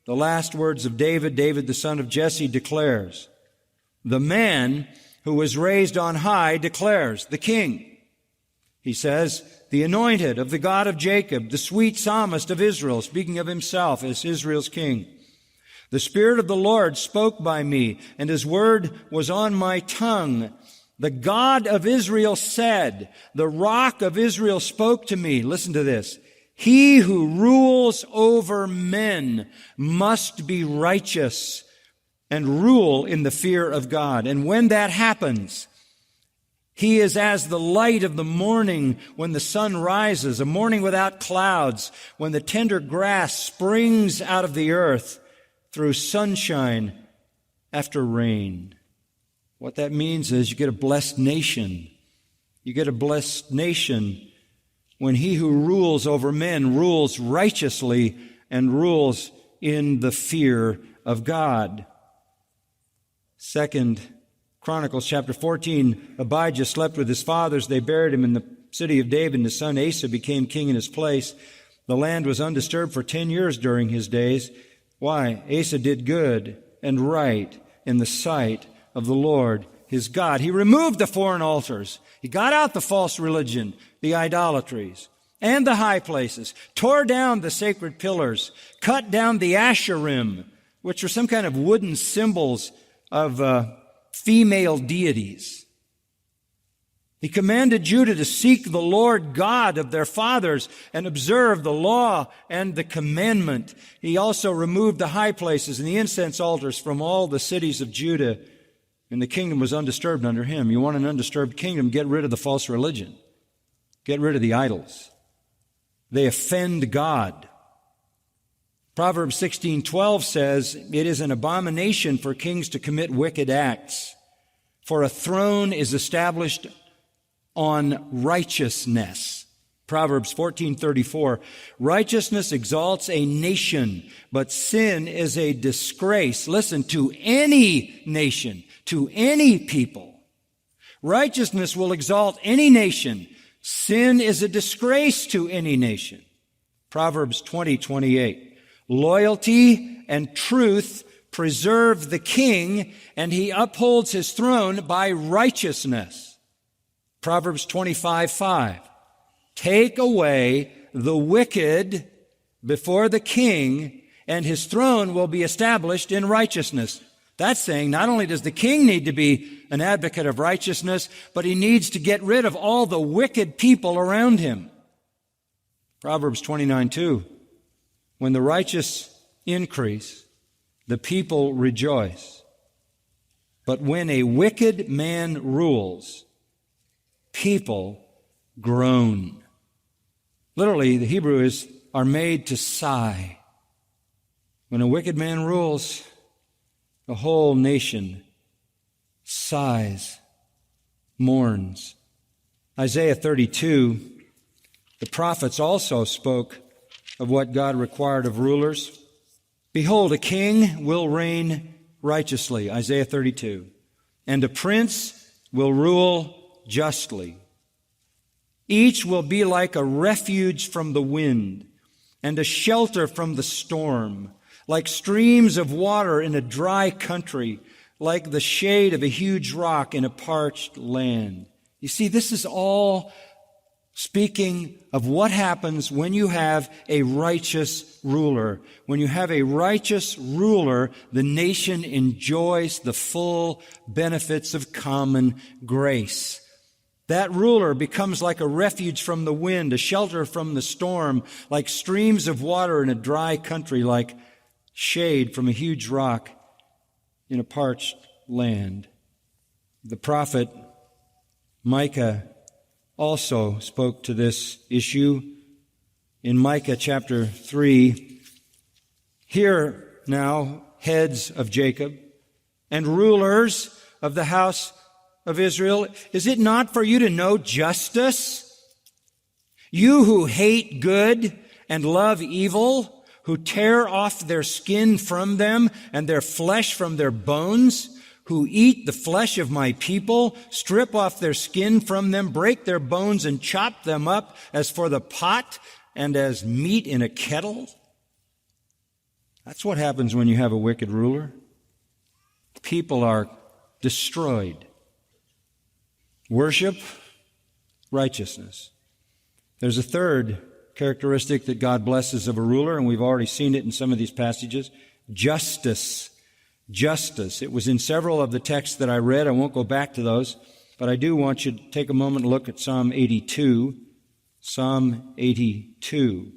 the last words of David, David the son of Jesse declares. The man who was raised on high declares, the king. He says, the anointed of the God of Jacob, the sweet psalmist of Israel, speaking of himself as Israel's king. The Spirit of the Lord spoke by me, and His word was on my tongue. The God of Israel said, the rock of Israel spoke to me. Listen to this. He who rules over men must be righteous and rule in the fear of God. And when that happens, He is as the light of the morning when the sun rises, a morning without clouds, when the tender grass springs out of the earth through sunshine after rain. What that means is you get a blessed nation. You get a blessed nation when He who rules over men rules righteously and rules in the fear of God. 2 Chronicles chapter 14, Abijah slept with his fathers. They buried him in the city of David, and his son Asa became king in his place. The land was undisturbed for 10 years during his days. Why? Asa did good and right in the sight of the Lord his God. He removed the foreign altars. He got out the false religion, the idolatries, and the high places, tore down the sacred pillars, cut down the Asherim, which were some kind of wooden symbols of female deities. He commanded Judah to seek the Lord God of their fathers and observe the law and the commandment. He also removed the high places and the incense altars from all the cities of Judah, and the kingdom was undisturbed under him. You want an undisturbed kingdom? Get rid of the false religion. Get rid of the idols. They offend God. Proverbs 16:12 says, it is an abomination for kings to commit wicked acts, for a throne is established on righteousness. Proverbs 14:34, righteousness exalts a nation, but sin is a disgrace. Listen, to any nation, to any people. Righteousness will exalt any nation. Sin is a disgrace to any nation. Proverbs 20:28. Loyalty and truth preserve the king, and he upholds his throne by righteousness. Proverbs 25:5. Take away the wicked before the king, and his throne will be established in righteousness. That's saying not only does the king need to be an advocate of righteousness, but he needs to get rid of all the wicked people around him. Proverbs 29:2. When the righteous increase, the people rejoice. But when a wicked man rules, people groan. Literally, the Hebrew are made to sigh. When a wicked man rules, the whole nation sighs, mourns. Isaiah 32, the prophets also spoke of what God required of rulers. Behold, a king will reign righteously, Isaiah 32, and a prince will rule justly. Each will be like a refuge from the wind and a shelter from the storm, like streams of water in a dry country, like the shade of a huge rock in a parched land. You see, this is all speaking of what happens when you have a righteous ruler. When you have a righteous ruler, the nation enjoys the full benefits of common grace. That ruler becomes like a refuge from the wind, a shelter from the storm, like streams of water in a dry country, like shade from a huge rock in a parched land. The prophet Micah also spoke to this issue in Micah chapter 3. Hear now, heads of Jacob and rulers of the house of Israel, is it not for you to know justice? You who hate good and love evil, who tear off their skin from them and their flesh from their bones, who eat the flesh of my people, strip off their skin from them, break their bones and chop them up as for the pot and as meat in a kettle? That's what happens when you have a wicked ruler. People are destroyed. Worship, righteousness. There's a third characteristic that God blesses of a ruler, and we've already seen it in some of these passages. Justice. Justice. It was in several of the texts that I read. I won't go back to those, but I do want you to take a moment and look at Psalm 82. Psalm 82.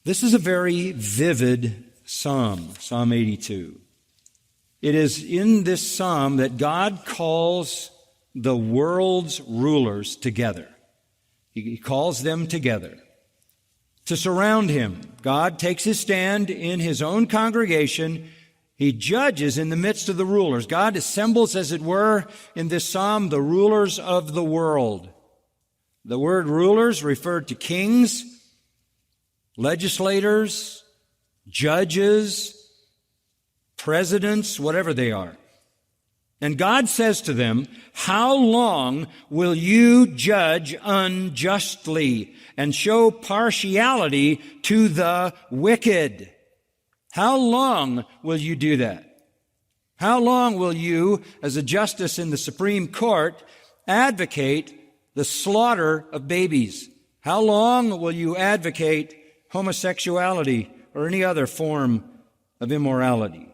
This is a very vivid psalm, Psalm 82. It is in this psalm that God calls the world's rulers together. He calls them together to surround him. God takes his stand in his own congregation. He judges in the midst of the rulers. God assembles, as it were, in this psalm, the rulers of the world. The word rulers referred to kings, legislators, judges, presidents, whatever they are. And God says to them, how long will you judge unjustly and show partiality to the wicked? How long will you do that? How long will you, as a justice in the Supreme Court, advocate the slaughter of babies? How long will you advocate homosexuality or any other form of immorality?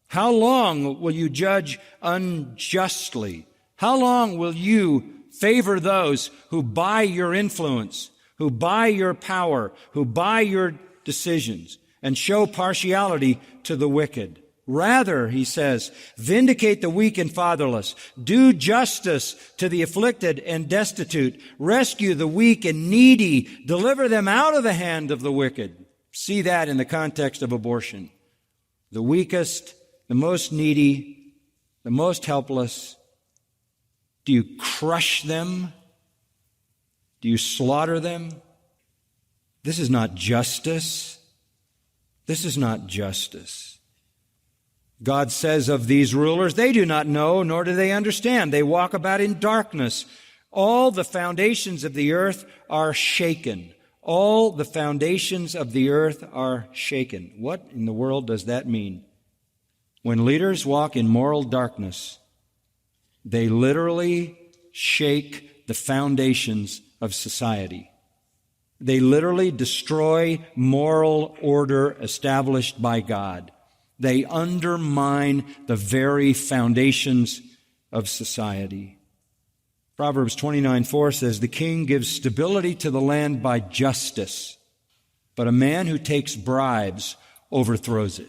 How long will you judge unjustly? How long will you favor those who buy your influence, who buy your power, who buy your decisions, and show partiality to the wicked? Rather, he says, vindicate the weak and fatherless. Do justice to the afflicted and destitute. Rescue the weak and needy. Deliver them out of the hand of the wicked. See that in the context of abortion. The weakest, the most needy, the most helpless. Do you crush them? Do you slaughter them? This is not justice. This is not justice. God says of these rulers, they do not know, nor do they understand. They walk about in darkness. All the foundations of the earth are shaken. All the foundations of the earth are shaken. What in the world does that mean? When leaders walk in moral darkness, they literally shake the foundations of society. They literally destroy moral order established by God. They undermine the very foundations of society. Proverbs 29:4 says, the king gives stability to the land by justice, but a man who takes bribes overthrows it.